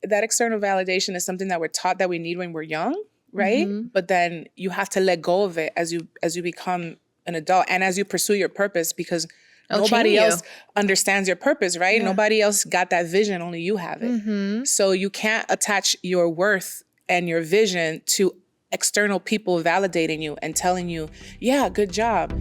that external validation is something that we're taught that we need when we're young, right? But then you have to let go of it as you become an adult and as you pursue your purpose, because nobody else understands your purpose, right? Yeah. Nobody else got that vision, only you have it. So you can't attach your worth and your vision to external people validating you and telling you, yeah, good job.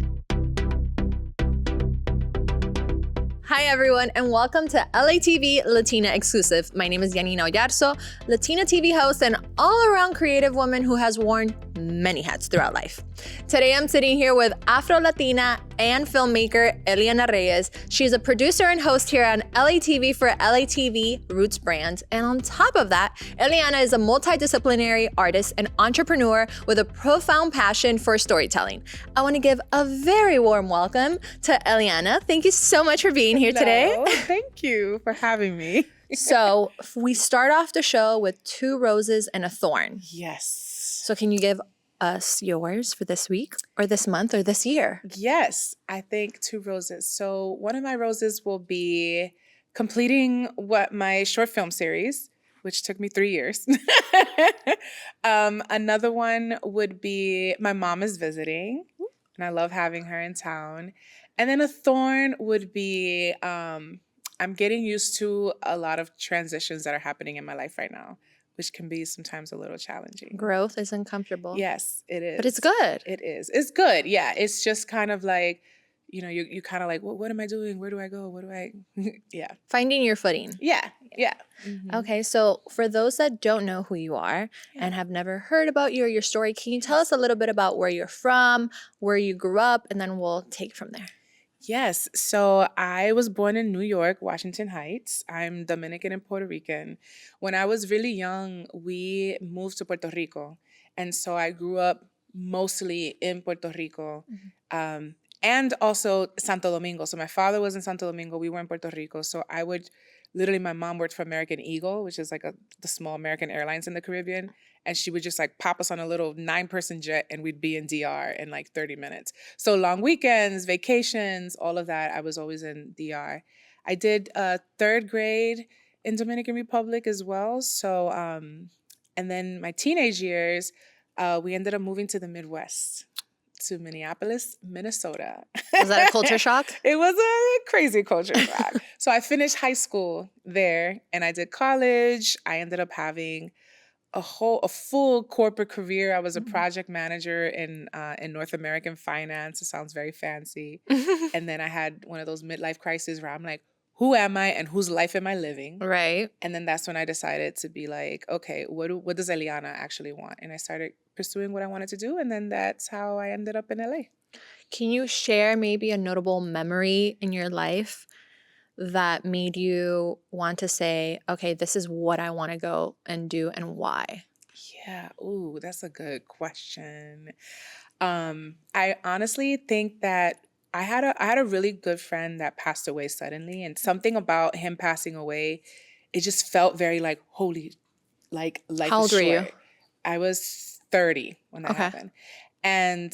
Hi everyone, and welcome to LATV Latina Exclusive. My name is Yanina Oyarzo, Latina TV host and all-around creative woman who has worn many hats throughout life. Today I'm sitting here with afro-latina and filmmaker Eliana Reyes. She's a producer and host here on LATV for LATV Roots brand. And on top of that, Eliana is a multidisciplinary artist and entrepreneur with a profound passion for storytelling. I want to give a very warm welcome to Eliana. Thank you so much for being here today. Thank you for having me. So we start off the show with 2 roses and a thorn. Yes. So can you give us yours for this week or this month or this year? Yes, I think 2 roses. So one of my roses will be completing my short film series, which took me 3 years. Another one would be my mom is visiting, and I love having her in town. And then a thorn would be I'm getting used to a lot of transitions that are happening in my life right now, which can be sometimes a little challenging. Growth is uncomfortable. Yes, it is. But it's good. It is. It's good. Yeah. It's just kind of like, you kind of like, what am I doing? Where do I go? Yeah. Finding your footing. Yeah. Yeah. Mm-hmm. Okay. So for those that don't know who you are and have never heard about you or your story, can you tell us a little bit about where you're from, where you grew up, and then we'll take from there. Yes. So I was born in New York, Washington Heights. I'm Dominican and Puerto Rican. When I was really young, we moved to Puerto Rico. And so I grew up mostly in Puerto Rico and also Santo Domingo. So my father was in Santo Domingo. We were in Puerto Rico. So my mom worked for American Eagle, which is like the small American Airlines in the Caribbean. And she would just like pop us on a little 9-person jet and we'd be in DR in like 30 minutes. So long weekends, vacations, all of that, I was always in DR. I did 3rd grade in Dominican Republic as well. So, and then my teenage years, we ended up moving to the Midwest, to Minneapolis, Minnesota. Was that a culture shock? It was a crazy culture shock. So I finished high school there and I did college. I ended up having a full corporate career. I was a project manager in North American finance. It sounds very fancy. And then I had one of those midlife crises where I'm like, who am I and whose life am I living? Right. And then that's when I decided to be like, okay, what does Eliana actually want? And I started pursuing what I wanted to do. And then that's how I ended up in LA. Can you share maybe a notable memory in your life that made you want to say, okay, this is what I want to go and do and why? Yeah. Ooh, that's a good question. I honestly think that I had a really good friend that passed away suddenly, and something about him passing away, it just felt very like holy, like How old were you? I was 30 when that happened. And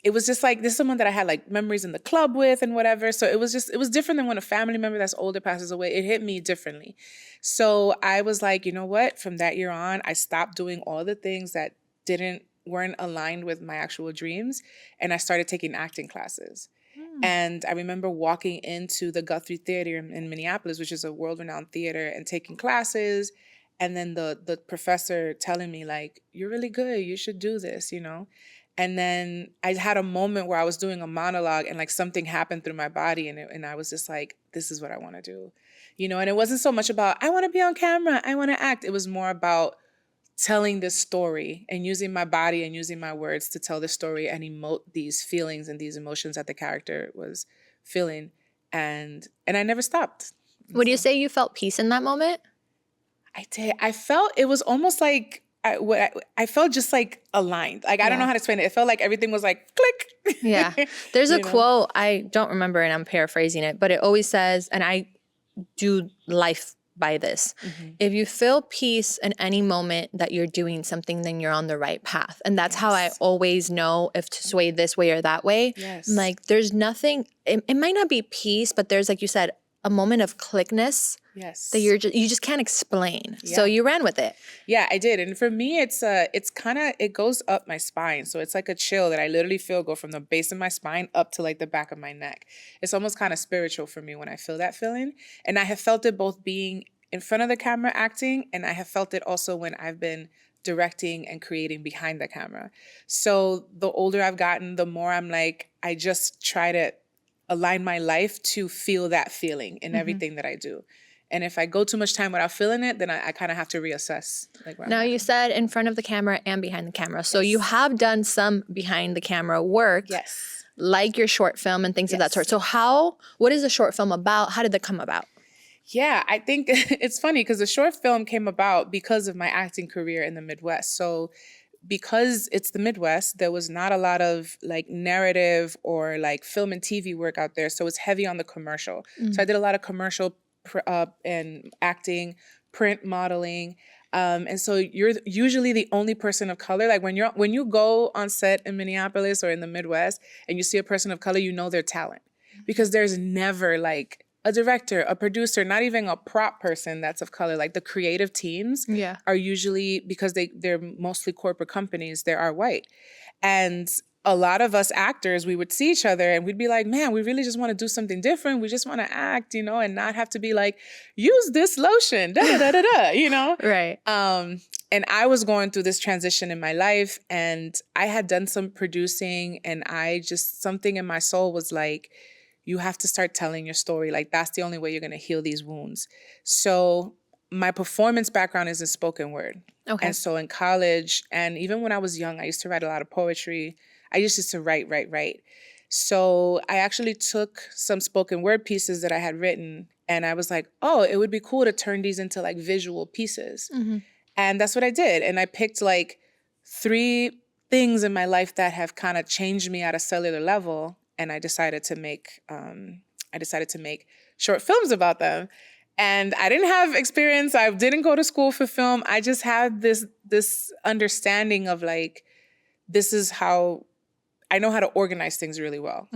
it was just like, this is someone that I had like memories in the club with and whatever. So it was different than when a family member that's older passes away. It hit me differently. So I was like, you know what? From that year on, I stopped doing all the things that weren't aligned with my actual dreams. And I started taking acting classes. And I remember walking into the Guthrie Theater in Minneapolis, which is a world-renowned theater, and taking classes. And then the professor telling me like, you're really good. You should do this, And then I had a moment where I was doing a monologue and like something happened through my body and I was just like, this is what I want to do, And it wasn't so much about, I want to be on camera, I want to act. It was more about telling this story and using my body and using my words to tell the story and emote these feelings and these emotions that the character was feeling. And I never stopped. Would you say you felt peace in that moment? I did. I felt it was almost like, I felt just like aligned. Like, I don't know how to explain it. It felt like everything was like click. Yeah. There's a quote, I don't remember and I'm paraphrasing it, but it always says, and I do life by this. If you feel peace in any moment that you're doing something, then you're on the right path. And that's how I always know if to sway this way or that way. Yes. Like there's nothing, it might not be peace, but there's, like you said, a moment of clickness Yes. that you just can't explain. Yeah. So you ran with it. Yeah, I did. And for me, it's kind of, it goes up my spine. So it's like a chill that I literally feel go from the base of my spine up to like the back of my neck. It's almost kind of spiritual for me when I feel that feeling. And I have felt it both being in front of the camera acting, and I have felt it also when I've been directing and creating behind the camera. So the older I've gotten, the more I'm like, I just try to align my life to feel that feeling in everything that I do. And if I go too much time without feeling it, then I kind of have to reassess. Like where Now I'm you at. said in front of the camera and behind the camera. So you have done some behind the camera work. Yes. Like your short film and things of that Yes. sort. So what is the short film about? How did that come about? Yeah, I think it's funny because the short film came about because of my acting career in the Midwest. So because it's the Midwest, there was not a lot of like narrative or like film and TV work out there. So it's heavy on the commercial. So I did a lot of commercial and acting, print modeling. And so you're usually the only person of color. Like when you go on set in Minneapolis or in the Midwest and you see a person of color, you know their talent because there's never like a director, a producer, not even a prop person that's of color. Like the creative teams are usually, because they're mostly corporate companies, they are white. And a lot of us actors, we would see each other and we'd be like, man, we really just want to do something different. We just want to act, and not have to be like, use this lotion, da da da da da, Right. And I was going through this transition in my life, and I had done some producing, and something in my soul was like, you have to start telling your story. Like, that's the only way you're going to heal these wounds. So my performance background is in spoken word. Okay. And so in college, and even when I was young, I used to write a lot of poetry. I used to write. So I actually took some spoken word pieces that I had written, and I was like, oh, it would be cool to turn these into like visual pieces. And that's what I did. And I picked like 3 things in my life that have kind of changed me at a cellular level. And I decided to make short films about them. And I didn't have experience. I didn't go to school for film. I just had this understanding of like, this is how I know how to organize things really well,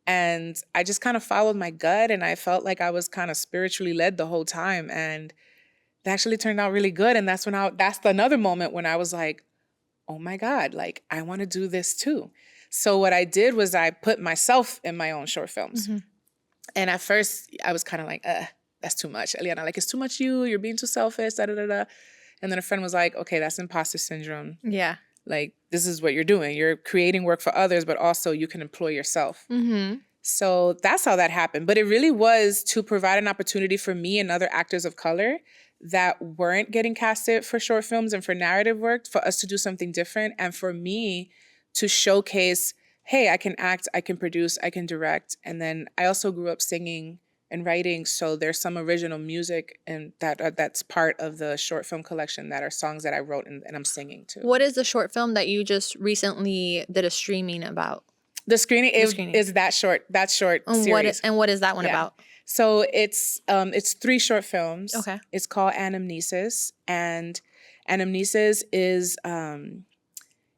and I just kind of followed my gut, and I felt like I was kind of spiritually led the whole time. And it actually turned out really good. And that's another moment when I was like, oh my God, like I want to do this too. So what I did was I put myself in my own short films. And at first I was kind of like, that's too much. Eliana, like, it's too much you're being too selfish, da da da da. And then a friend was like, okay, that's imposter syndrome. Yeah. Like, this is what you're doing. You're creating work for others, but also you can employ yourself. So that's how that happened. But it really was to provide an opportunity for me and other actors of color that weren't getting casted for short films and for narrative work, for us to do something different, and for me to showcase, hey, I can act, I can produce, I can direct. And then I also grew up singing and writing, so there's some original music and that's part of the short film collection that are songs that I wrote and I'm singing too. What is the short film that you just recently did a streaming about? The screening is that short series. What is that one about? So it's 3 short films. Okay. It's called Animesis, and Animesis is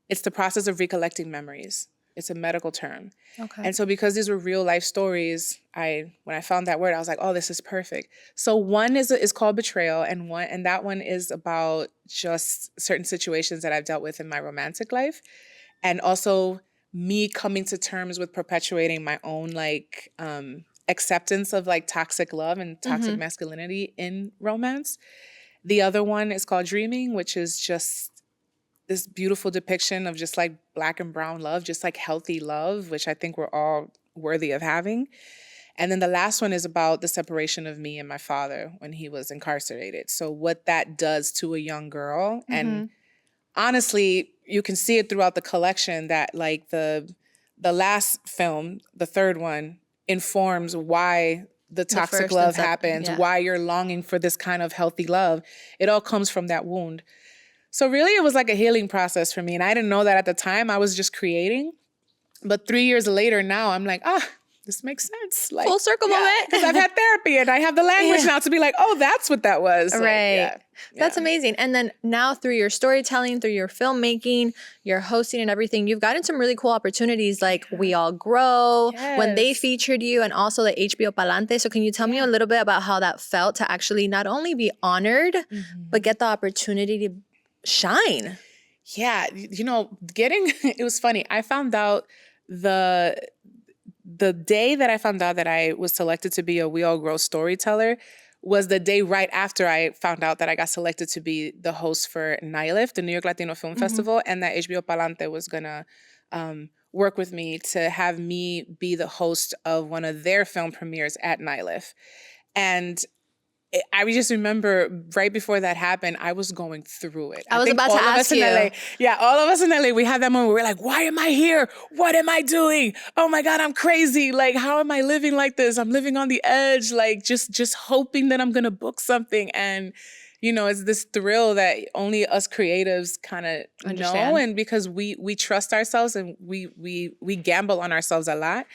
it's the process of recollecting memories. It's a medical term. Okay. And so because these were real life stories, when I found that word, I was like, oh, this is perfect. So one is called Betrayal, and that one is about just certain situations that I've dealt with in my romantic life, and also me coming to terms with perpetuating my own like acceptance of like toxic love and toxic masculinity in romance. The other one is called Dreaming, which is just this beautiful depiction of just like Black and brown love, just like healthy love, which I think we're all worthy of having. And then the last one is about the separation of me and my father when he was incarcerated. So what that does to a young girl. And honestly, you can see it throughout the collection that like the last film, the third one, informs why the toxic love happens, why you're longing for this kind of healthy love. It all comes from that wound. So really, it was like a healing process for me. And I didn't know that at the time. I was just creating. But 3 years later now, I'm like, this makes sense. Like, full circle moment. Because I've had therapy and I have the language now to be like, oh, that's what that was. Like, Right. That's amazing. And then now through your storytelling, through your filmmaking, your hosting and everything, you've gotten some really cool opportunities like We All Grow, when they featured you, and also the HBO Palante. So can you tell me a little bit about how that felt to actually not only be honored, but get the opportunity to shine? Yeah. You know, it was funny. I found out the day that I found out that I was selected to be a We All Grow storyteller was the day right after I found out that I got selected to be the host for NYLIF, the New York Latino Film Festival, and that HBO Palante was going to work with me to have me be the host of one of their film premieres at NYLIF. And I just remember right before that happened, I was going through it. I was about to ask you. All of us in LA, we had that moment where we're like, why am I here? What am I doing? Oh my God, I'm crazy. Like, how am I living like this? I'm living on the edge, like just hoping that I'm going to book something. And, you know, it's this thrill that only us creatives kind of know. And because we trust ourselves and we gamble on ourselves a lot.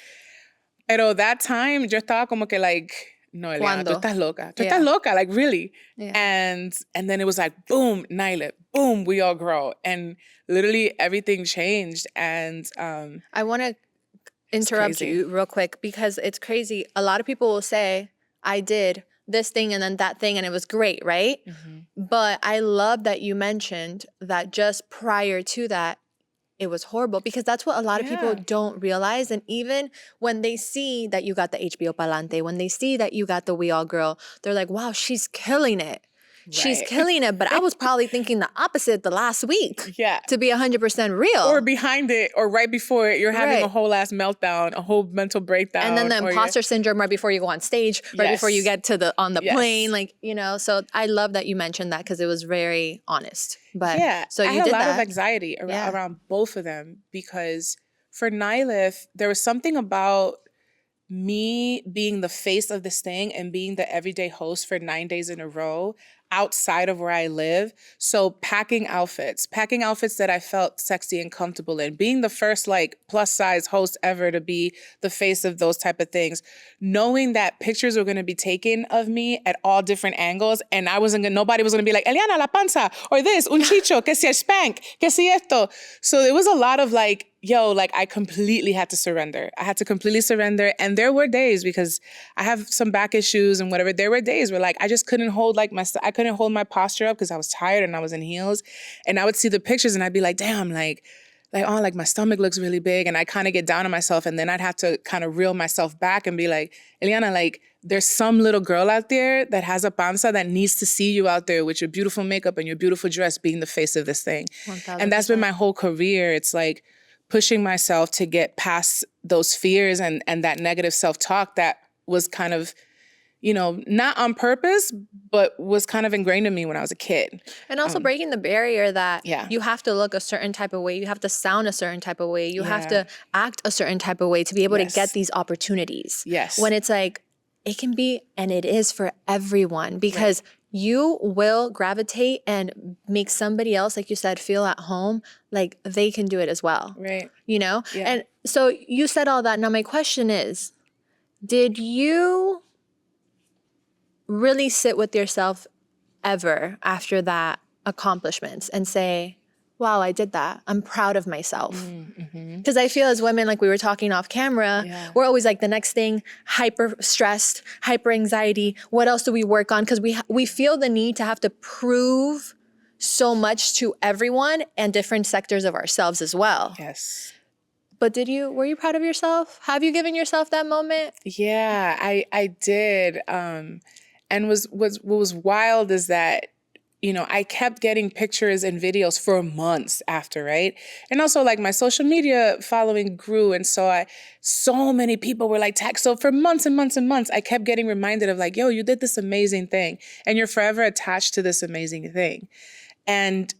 Pero that time, yo estaba como que like, no, Eliana, tú estás loca. Tú estás loca, like really. Yeah. And then it was like, boom, NYLIF, boom, We All Grow. And literally everything changed. And I want to interrupt you real quick because it's crazy. A lot of people will say, I did this thing and then that thing and it was great, right? But I love that you mentioned that just prior to that, it was horrible, because that's what a lot of people don't realize. And even when they see that you got the HBO Palante, when they see that you got the We All Girl, they're like, wow, she's killing it. Right. She's killing it. But I was probably thinking the opposite the last week. Yeah. To be 100% real. Or behind it, or right before it, you're having a whole ass meltdown, a whole mental breakdown. And then the imposter syndrome right before you go on stage, right before you get to on the plane, like, you know. So I love that you mentioned that because it was very honest. But so you I had did a lot of anxiety around both of them, because for NYLIF, there was something about me being the face of this thing and being the everyday host for 9 days in a row outside of where I live. So packing outfits that I felt sexy and comfortable in, being the first like plus size host ever to be the face of those type of things, knowing that pictures were going to be taken of me at all different angles. And nobody was going to be like, Eliana, la panza, or this, un chicho, que si es spank, que si esto. So it was a lot of like, I completely had to surrender. I had to completely surrender. And there were days, because I have some back issues and whatever, there were days where like, I just couldn't hold I couldn't hold my posture up because I was tired and I was in heels. And I would see the pictures and I'd be like, damn, like my stomach looks really big. And I kind of get down on myself. And then I'd have to kind of reel myself back and be like, Eliana, like there's some little girl out there that has a panza that needs to see you out there with your beautiful makeup and your beautiful dress being the face of this thing. 1,000%. And that's been my whole career. It's like pushing myself to get past those fears and that negative self-talk that was kind of, not on purpose, but was kind of ingrained in me when I was a kid. And also breaking the barrier that you have to look a certain type of way, you have to sound a certain type of way, you have to act a certain type of way to be able to get these opportunities. Yes. When it's like, it can be, and it is for everyone, because you will gravitate and make somebody else, like you said, feel at home, like they can do it as well. Right. Yeah. And so you said all that. Now my question is, did you really sit with yourself ever after that accomplishments and say, wow, I did that. I'm proud of myself. Because I feel as women, like we were talking off camera, we're always like the next thing, hyper stressed, hyper anxiety. What else do we work on? Because we feel the need to have to prove so much to everyone and different sectors of ourselves as well. Yes. But were you proud of yourself? Have you given yourself that moment? Yeah, I did. And what was wild is that, I kept getting pictures and videos for months after, right? And also like my social media following grew. And so many people were like, so for months and months and months, I kept getting reminded of like, yo, you did this amazing thing and you're forever attached to this amazing thing. And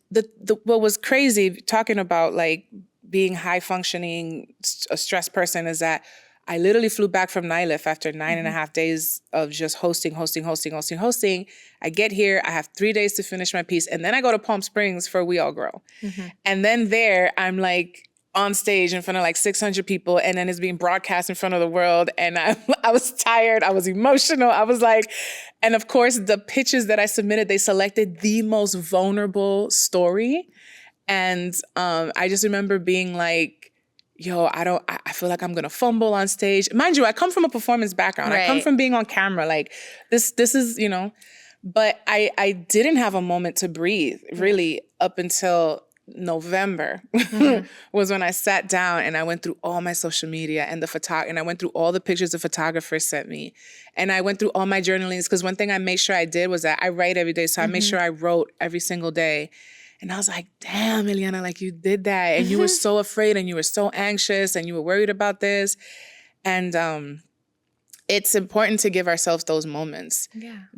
what was crazy talking about like being high functioning, a stressed person is that I literally flew back from NYLIF after 9.5 days of just hosting. I get here, I have 3 days to finish my piece, and then I go to Palm Springs for We All Grow. And then there, I'm like, on stage in front of like 600 people, and then it's being broadcast in front of the world. And I was tired. I was emotional. I was like, and of course, the pitches that I submitted, they selected the most vulnerable story. And I just remember being like, yo, I feel like I'm going to fumble on stage. Mind you, I come from a performance background. Right. I come from being on camera. Like this is, you know, but I didn't have a moment to breathe really up until November was when I sat down and I went through all my social media and and I went through all the pictures the photographers sent me. And I went through all my journalings, because one thing I made sure I did was that I write every day. So I made sure I wrote every single day. And I was like, damn, Eliana, like you did that. And you were so afraid and you were so anxious and you were worried about this. And it's important to give ourselves those moments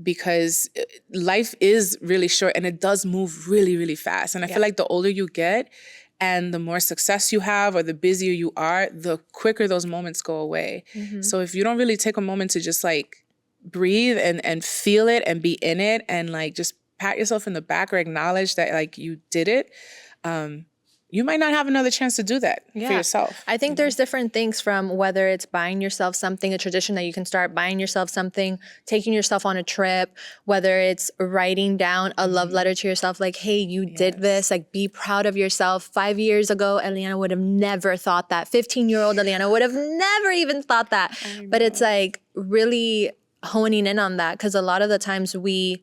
because life is really short and it does move really, really fast. And I feel like the older you get and the more success you have or the busier you are, the quicker those moments go away. So if you don't really take a moment to just like breathe and feel it and be in it and like just pat yourself in the back or acknowledge that like you did it, you might not have another chance to do that for yourself. I think there's different things, from whether it's buying yourself something, a tradition that you can start buying yourself something, taking yourself on a trip, whether it's writing down a love letter to yourself, like, hey, you did this, like be proud of yourself. 5 years ago, Eliana would have never thought that. 15-year-old Eliana would have never even thought that. But it's like really honing in on that, because a lot of the times we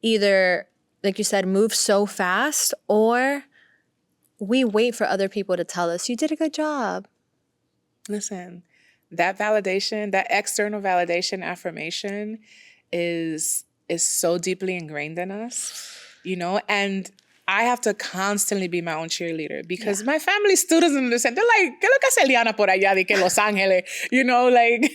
either, like you said, move so fast, or we wait for other people to tell us, you did a good job. Listen, that validation, that external validation, affirmation is so deeply ingrained in us, you know? And I have to constantly be my own cheerleader because my family still doesn't understand. They're like, ¿qué es lo que hace Eliana por allá de que Los Ángeles? You know, like,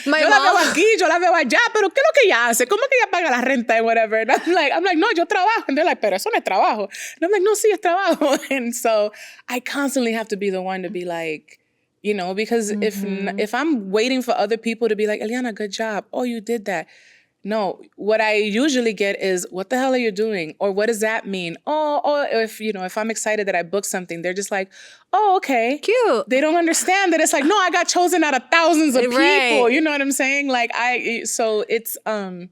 My yo mom, la veo aquí, yo la veo allá, pero ¿qué es lo que ella hace? ¿Cómo que ella paga la renta and whatever? And I'm like, no, yo trabajo. And they're like, pero eso no es trabajo. And I'm like, no, sí es trabajo. And so I constantly have to be the one to be like, you know, because if I'm waiting for other people to be like, Eliana, good job. Oh, you did that. No, what I usually get is, what the hell are you doing? Or what does that mean? Oh, if I'm excited that I booked something, they're just like, oh, okay. Cute. They don't understand that it's like, no, I got chosen out of thousands of people. You know what I'm saying? Like so it's, that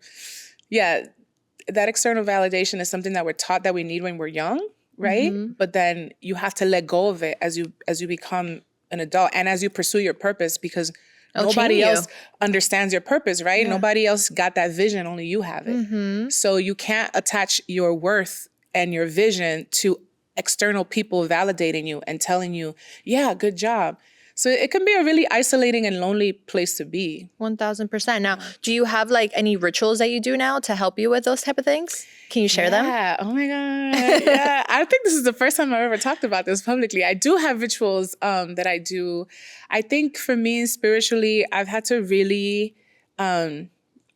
external validation is something that we're taught that we need when we're young, right? But then you have to let go of it as you become an adult and as you pursue your purpose, because nobody else understands your purpose, right? Nobody else got that vision, only you have it. So you can't attach your worth and your vision to external people validating you and telling you, yeah, good job. So it can be a really isolating and lonely place to be. 1000%. Now, do you have like any rituals that you do now to help you with those type of things? Can you share them? Yeah. Oh my God. Yeah. I think this is the first time I've ever talked about this publicly. I do have rituals that I do. I think for me, spiritually, I've had to really,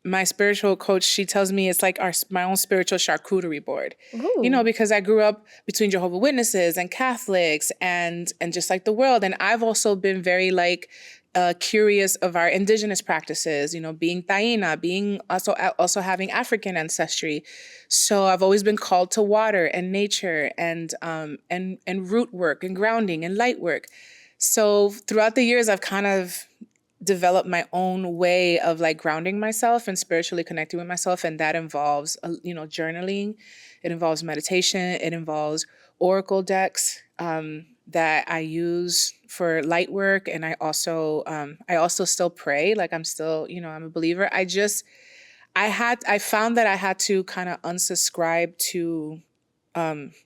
my spiritual coach, she tells me it's like my own spiritual charcuterie board. Ooh. You know, because I grew up between Jehovah's Witnesses and Catholics and just like the world. And I've also been very like curious of our indigenous practices, you know, being Taína, being also having African ancestry. So I've always been called to water and nature and root work and grounding and light work. So throughout the years, I've kind of developed my own way of like grounding myself and spiritually connecting with myself. And that involves, journaling. It involves meditation. It involves oracle decks that I use for light work. And I also still pray. Like I'm still, I'm a believer. I found that I had to kind of unsubscribe to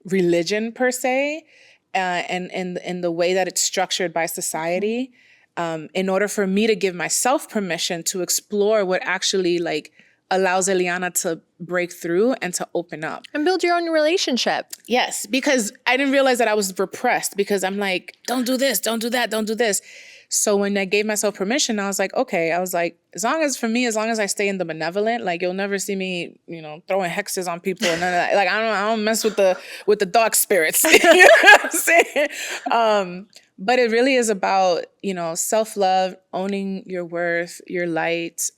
religion per se, and in the way that it's structured by society. In order for me to give myself permission to explore what actually like allows Eliana to break through and to open up. And build your own relationship. Yes, because I didn't realize that I was repressed because I'm like, don't do this, don't do that, don't do this. So when I gave myself permission, I was like, okay, as long as I stay in the benevolent, like you'll never see me, throwing hexes on people and none of that. Like I don't mess with the dark spirits. You know what I'm saying? But it really is about, self-love, owning your worth, your light.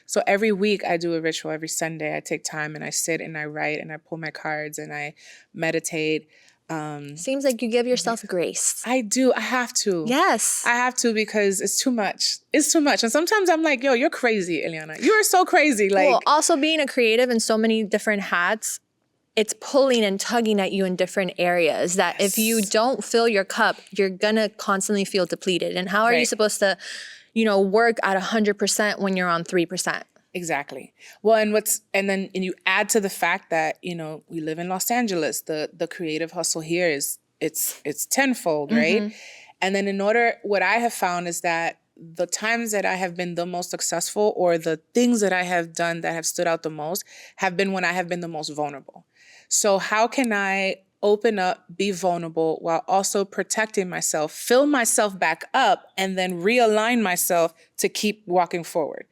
So every week I do a ritual. Every Sunday I take time and I sit and I write and I pull my cards and I meditate. Seems like you give yourself grace. I do. I have to. Yes. I have to, because it's too much. It's too much. And sometimes I'm like, yo, you're crazy, Eliana. You are so crazy. Like, well, also being a creative in so many different hats, it's pulling and tugging at you in different areas that if you don't fill your cup, you're going to constantly feel depleted. And how are you supposed to, work at 100% when you're on 3%? Exactly. Well, and you add to the fact that, we live in Los Angeles. The creative hustle here it's tenfold, right? And then what I have found is that the times that I have been the most successful, or the things that I have done that have stood out the most, have been when I have been the most vulnerable. So how can I open up, be vulnerable, while also protecting myself, fill myself back up, and then realign myself to keep walking forward?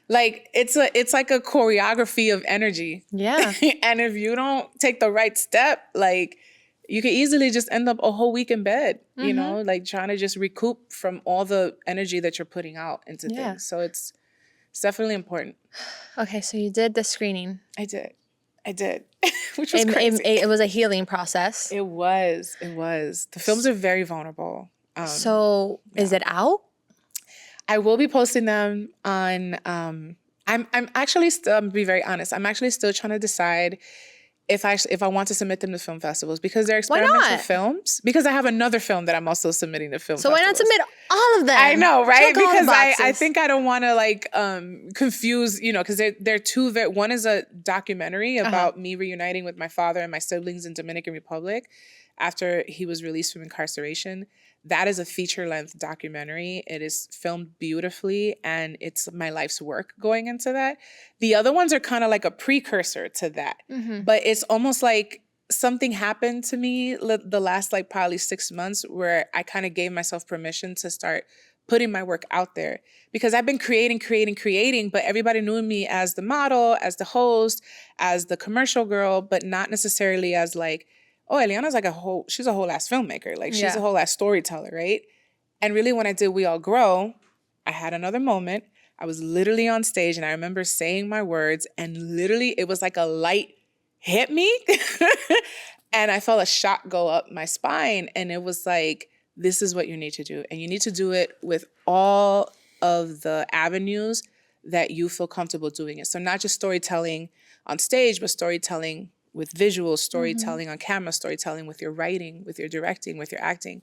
Like, it's like a choreography of energy. Yeah. And if you don't take the right step, like, you could easily just end up a whole week in bed, like trying to just recoup from all the energy that you're putting out into things. So it's definitely important. Okay, so you did the screening. I did. Which was crazy. It was a healing process. It was. The films are very vulnerable. Is it out? I will be posting them on. I'm actually still. I'm gonna be very honest. I'm actually still trying to decide if I want to submit them to film festivals, because they're experimental films. Because I have another film that I'm also submitting to film festivals. So why not submit all of them? I know, right? Because I think I don't want to confuse, because they're two. One is a documentary about me reuniting with my father and my siblings in Dominican Republic after he was released from incarceration. That is a feature-length documentary. It is filmed beautifully, and it's my life's work going into that. The other ones are kind of like a precursor to that. But it's almost like something happened to me the last probably 6 months, where I kind of gave myself permission to start putting my work out there. Because I've been creating, but everybody knew me as the model, as the host, as the commercial girl, but not necessarily as oh, Eliana's she's a whole ass filmmaker. She's a whole ass storyteller, right? And really, when I did We All Grow, I had another moment. I was literally on stage, and I remember saying my words, and literally it was like a light hit me. And I felt a shock go up my spine. And it was like, this is what you need to do. And you need to do it with all of the avenues that you feel comfortable doing it. So not just storytelling on stage, but storytelling with visuals, storytelling on camera, storytelling with your writing, with your directing, with your acting.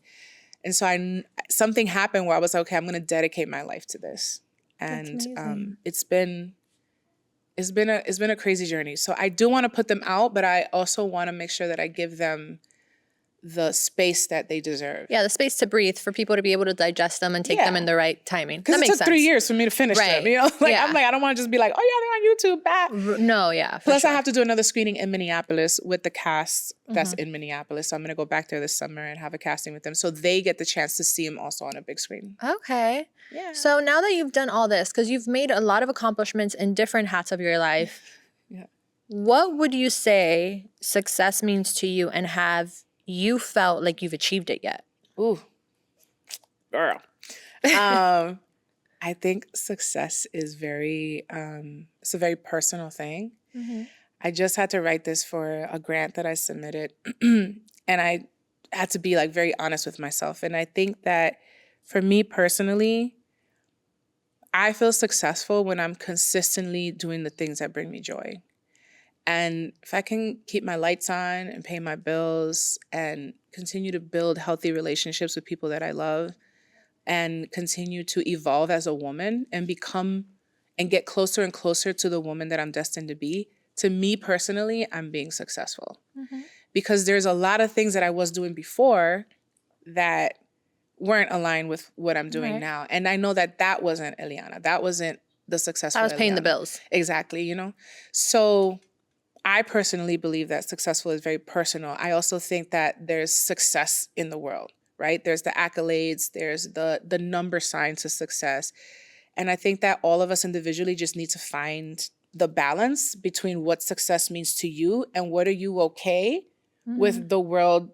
And so something happened where I was like, okay, I'm going to dedicate my life to this. And it's been a crazy journey. So I do want to put them out, but I also want to make sure that I give them the space that they deserve. Yeah, the space to breathe, for people to be able to digest them and take them in the right timing. Because it took 3 years for me to finish them. I'm I don't want to just be like, oh yeah, they're on YouTube, bad. No, yeah. Plus, I have to do another screening in Minneapolis with the cast that's in Minneapolis. So I'm going to go back there this summer and have a casting with them, so they get the chance to see them also on a big screen. Okay. Yeah. So now that you've done all this, because you've made a lot of accomplishments in different hats of your life, what would you say success means to you, and have you felt like you've achieved it yet? Ooh, girl. I think success is it's a very personal thing. I just had to write this for a grant that I submitted, and I had to be very honest with myself. And I think that for me personally, I feel successful when I'm consistently doing the things that bring me joy. And if I can keep my lights on and pay my bills and continue to build healthy relationships with people that I love, and continue to evolve as a woman and become and get closer and closer to the woman that I'm destined to be, to me personally, I'm being successful. Because there's a lot of things that I was doing before that weren't aligned with what I'm doing now. And I know that wasn't Eliana. That wasn't the successful I was paying Eliana. The bills. Exactly, So I personally believe that successful is very personal. I also think that there's success in the world, right? There's the accolades, there's the number sign to success. And I think that all of us individually just need to find the balance between what success means to you and what are you okay with the world,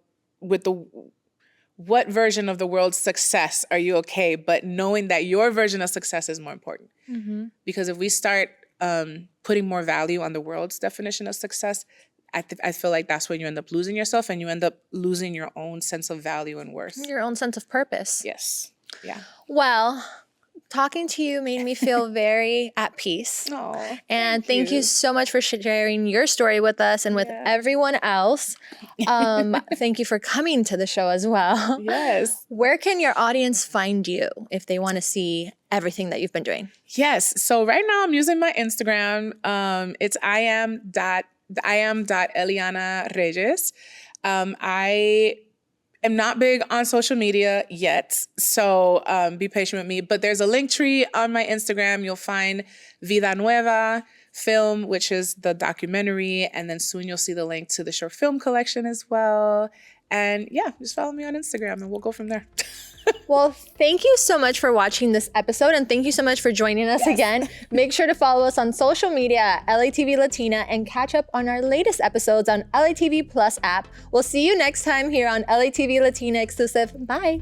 what version of the world's success are you okay, but knowing that your version of success is more important. Because if we start putting more value on the world's definition of success, I feel like that's when you end up losing yourself and you end up losing your own sense of value and worth. Your own sense of purpose. Yes. Yeah. Well, talking to you made me feel very at peace. Oh, and thank you so much for sharing your story with us and with everyone else. Thank you for coming to the show as well. Yes. Where can your audience find you if they want to see everything that you've been doing? Yes. So right now I'm using my Instagram. It's I am.Eliana Reyes. I am not big on social media yet, so be patient with me. But there's a link tree on my Instagram. You'll find Vida Nueva film, which is the documentary, and then soon you'll see the link to the short film collection as well. And yeah, just follow me on Instagram and we'll go from there. Well, thank you so much for watching this episode, and thank you so much for joining us again. Make sure to follow us on social media at LATV Latina and catch up on our latest episodes on LATV Plus app. We'll see you next time here on LATV Latina Exclusive. Bye.